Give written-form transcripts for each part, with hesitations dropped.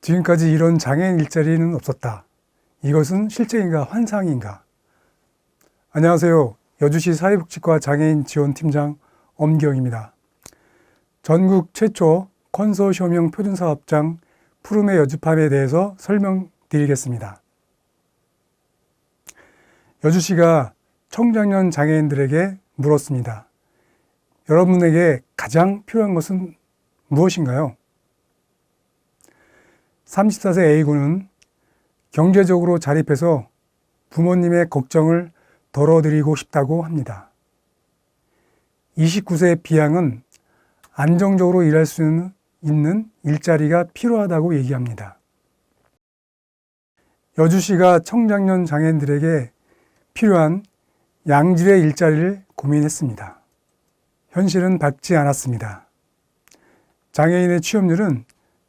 지금까지 이런 장애인 일자리는 없었다. 이것은 실제인가 환상인가? 안녕하세요. 여주시 사회복지과 장애인 지원팀장 엄기영입니다. 전국 최초 컨소시엄형 표준사업장 푸름의 여주팜에 대해서 설명드리겠습니다. 여주시가 청장년 장애인들에게 물었습니다. 여러분에게 가장 필요한 것은 무엇인가요? 34세 A군은 경제적으로 자립해서 부모님의 걱정을 덜어드리고 싶다고 합니다. 29세 B양은 안정적으로 일할 수 있는 일자리가 필요하다고 얘기합니다. 여주시가 청장년 장애인들에게 필요한 양질의 일자리를 고민했습니다. 현실은 밝지 않았습니다. 장애인의 취업률은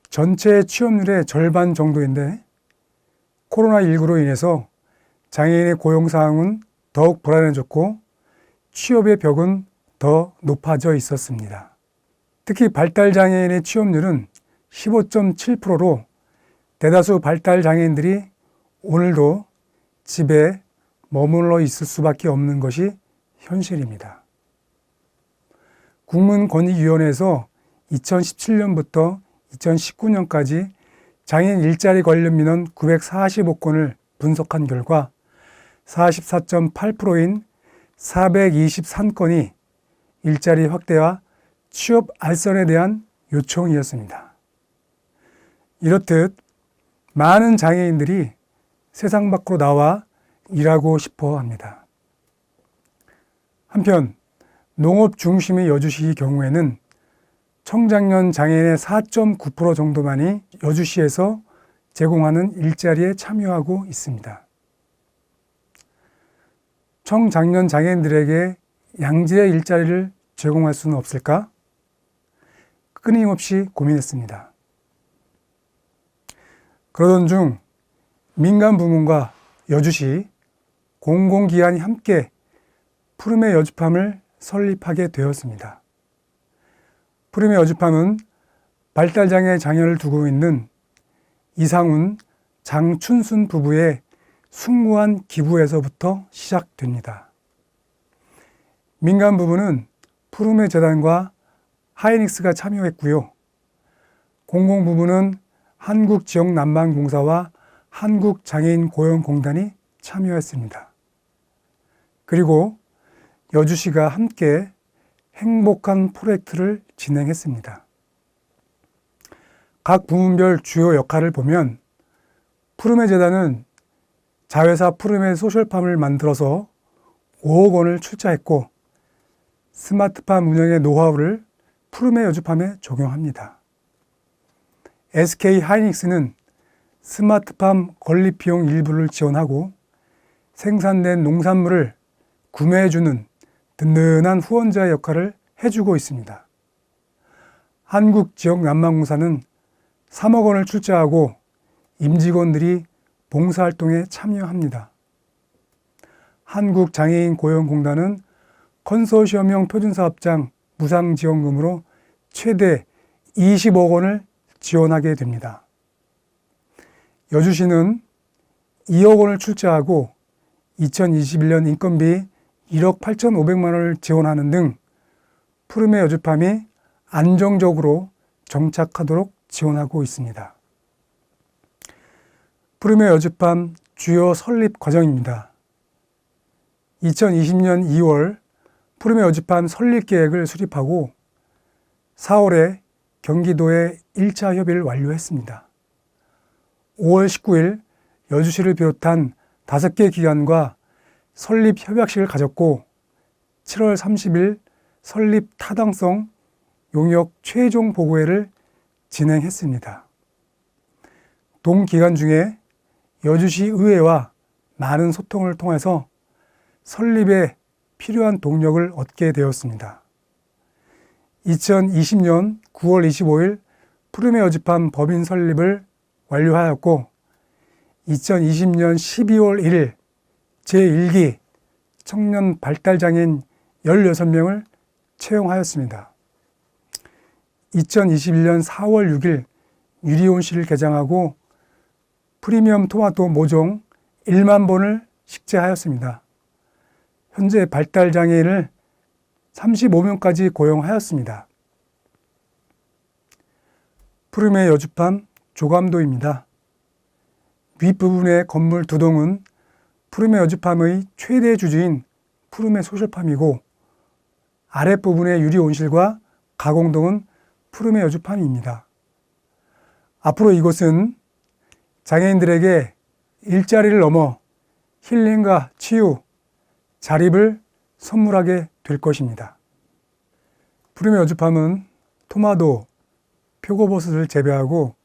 전체 취업률의 절반 정도인데 코로나19로 인해서 장애인의 고용 상황은 더욱 불안해졌고 취업의 벽은 더 높아져 있었습니다. 특히 발달장애인의 취업률은 15.7%로 대다수 발달장애인들이 오늘도 집에 머물러 있을 수밖에 없는 것이 현실입니다. 국민권익위원회에서 2017년부터 2019년까지 장애인 일자리 관련 민원 945건을 분석한 결과 44.8%인 423건이 일자리 확대와 취업 알선에 대한 요청이었습니다. 이렇듯 많은 장애인들이 세상 밖으로 나와 일하고 싶어 합니다. 한편 농업 중심의 여주시 경우에는 청장년 장애인의 4.9% 정도만이 여주시에서 제공하는 일자리에 참여하고 있습니다. 청장년 장애인들에게 양질의 일자리를 제공할 수는 없을까? 끊임없이 고민했습니다. 그러던 중 민간 부문과 여주시, 공공기관이 함께 푸름의 여주팜을 설립하게 되었습니다. 푸름의 여주팜은 발달장애 자녀를 두고 있는 이상훈, 장춘순 부부의 숭고한 기부에서부터 시작됩니다. 민간 부문은 푸름의 재단과 하이닉스가 참여했고요. 공공 부문은 한국지역난방공사와 한국장애인고용공단이 참여했습니다. 그리고 여주시가 함께 행복한 프로젝트를 진행했습니다. 각 부문별 주요 역할을 보면 푸름의 재단은 자회사 푸름의 소셜팜을 만들어서 5억 원을 출자했고 스마트팜 운영의 노하우를 푸름의 여주팜에 적용합니다. SK 하이닉스는 스마트팜 건립 비용 일부를 지원하고 생산된 농산물을 구매해주는 든든한 후원자의 역할을 해주고 있습니다. 한국지역난방공사는 3억 원을 출자하고 임직원들이 봉사활동에 참여합니다. 한국장애인고용공단은 컨소시엄형 표준사업장 무상지원금으로 최대 20억 원을 지원하게 됩니다. 여주시는 2억 원을 출자하고 2021년 인건비 1억 8,500만 원을 지원하는 등 푸름의 여주팜이 안정적으로 정착하도록 지원하고 있습니다. 푸름의 여주팜 주요 설립 과정입니다. 2020년 2월 푸름의 여주팜 설립 계획을 수립하고 4월에 경기도에 1차 협의를 완료했습니다. 5월 19일 여주시를 비롯한 5개 기관과 설립 협약식을 가졌고 7월 30일 설립 타당성 용역 최종 보고회를 진행했습니다. 동기간 중에 여주시 의회와 많은 소통을 통해서 설립에 필요한 동력을 얻게 되었습니다. 2020년 9월 25일 푸름의 여주팜 법인 설립을 완료하였고 2020년 12월 1일 제1기 청년 발달장애인 16명을 채용하였습니다. 2021년 4월 6일 유리온실을 개장하고 프리미엄 토마토 모종 1만 본을 식재하였습니다. 현재 발달 장애인을 35명까지 고용하였습니다. 푸르메 여주팜 조감도입니다. 윗부분의 건물 2동은 푸르메 여주팜의 최대 주주인 푸르메 소셜팜이고 아랫부분의 유리 온실과 가공동은 푸르메 여주팜입니다. 앞으로 이곳은 장애인들에게 일자리를 넘어 힐링과 치유, 자립을 선물하게 될 것입니다. 푸르메 여주팜은 토마토, 표고버섯을 재배하고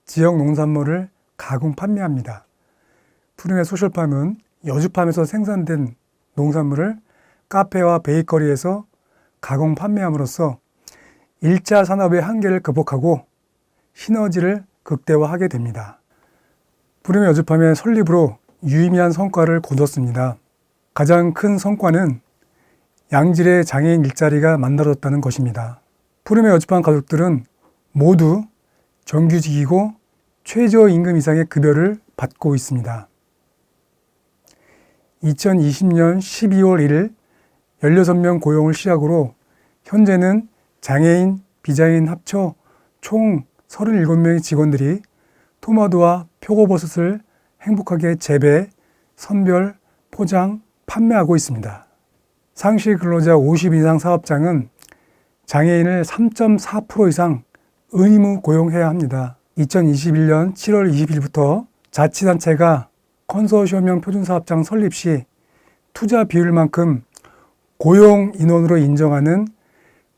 지역 농산물을 가공 판매합니다. 푸르메 소셜팜은 여주팜에서 생산된 농산물을 카페와 베이커리에서 가공 판매함으로써 1차 산업의 한계를 극복하고 시너지를 극대화하게 됩니다. 푸르메 여주팜의 설립으로 유의미한 성과를 거뒀습니다. 가장 큰 성과는 양질의 장애인 일자리가 만들어졌다는 것입니다. 푸르메 여주팜 가족들은 모두 정규직이고 최저임금 이상의 급여를 받고 있습니다. 2020년 12월 1일 16명 고용을 시작으로 현재는 장애인, 비장애인 합쳐 총 37명의 직원들이 토마토와 표고버섯을 행복하게 재배, 선별, 포장, 판매하고 있습니다. 상시 근로자 50 이상 사업장은 장애인을 3.4% 이상 의무 고용해야 합니다. 2021년 7월 20일부터 자치단체가 컨소시엄형 표준사업장 설립 시 투자 비율만큼 고용 인원으로 인정하는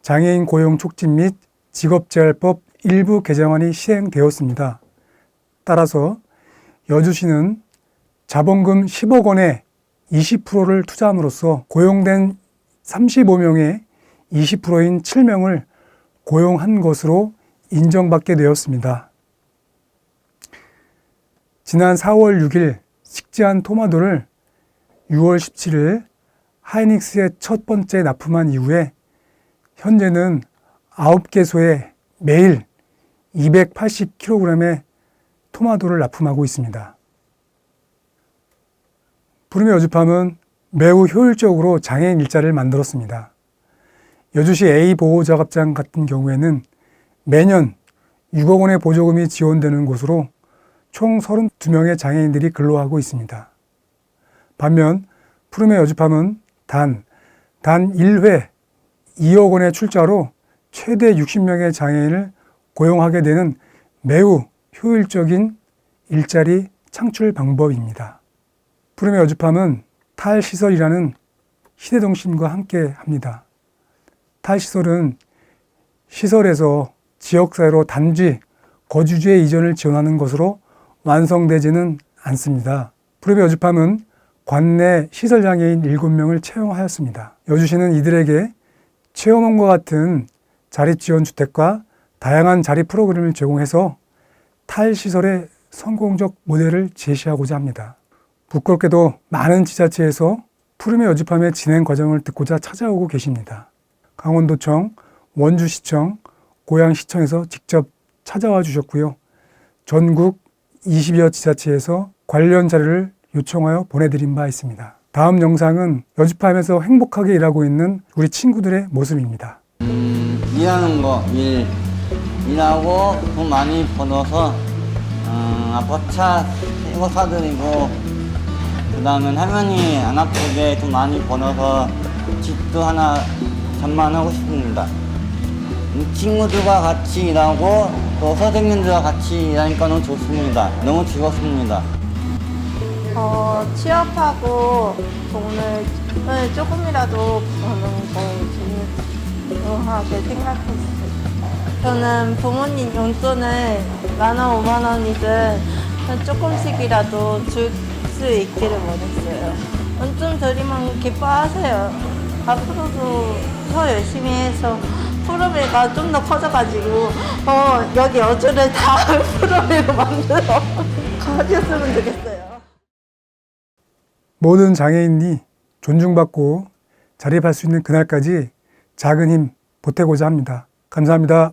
장애인 고용 촉진 및 직업재활법 일부 개정안이 시행되었습니다. 따라서 여주시는 자본금 10억 원에 20%를 투자함으로써 고용된 35명의 20%인 7명을 고용한 것으로 인정받게 되었습니다. 지난 4월 6일 식재한 토마토를 6월 17일 하이닉스에 첫 번째 납품한 이후에 현재는 9개소에 매일 280kg의 토마토를 납품하고 있습니다. 푸르메 여주팜은 매우 효율적으로 장애인 일자리를 만들었습니다. 여주시 A보호작업장 같은 경우에는 매년 6억 원의 보조금이 지원되는 곳으로 총 32명의 장애인들이 근로하고 있습니다. 반면 푸르메 여주팜은 단 1회 2억 원의 출자로 최대 60명의 장애인을 고용하게 되는 매우 효율적인 일자리 창출 방법입니다. 푸르메 여주팜은 탈시설이라는 시대정신과 함께 합니다. 탈시설은 시설에서 지역사회로 단지 거주지의 이전을 지원하는 것으로 완성되지는 않습니다. 푸르메 여주팜은 관내 시설장애인 7명을 채용하였습니다. 여주시는 이들에게 체험원과 같은 자립지원주택과 다양한 자립 프로그램을 제공해서 탈시설의 성공적 모델을 제시하고자 합니다. 부끄럽게도 많은 지자체에서 푸르메 여주팜의 진행 과정을 듣고자 찾아오고 계십니다. 강원도청, 원주시청, 고양시청에서 직접 찾아와 주셨고요. 전국 20여 지자체에서 관련 자료를 요청하여 보내드린 바 있습니다. 다음 영상은 여주팜에서 행복하게 일하고 있는 우리 친구들의 모습입니다. 일하는 거, 일하고 돈 많이 벌어서 아빠 차 새거 사드리고 그 다음에 할머니 안 아프게 돈 많이 벌어서 집도 하나 장만하고 싶습니다. 친구들과 같이 일하고 또 선생님들과 같이 일하니까 너무 좋습니다. 너무 즐겁습니다. 취업하고 돈을 조금이라도 버는 걸 중요하게 생각했어요. 저는 부모님 용돈을 10,000원, 50,000원이든 조금씩이라도 줄 수 있기를 원했어요. 돈 드리면 기뻐하세요. 앞으로도 더 열심히 해서 푸르메가 좀 더 커져가지고 여기 여주를 다 푸르메로 만들어 가졌으면 좋겠어요. 모든 장애인이 존중받고 자립할 수 있는 그날까지 작은 힘 보태고자 합니다. 감사합니다.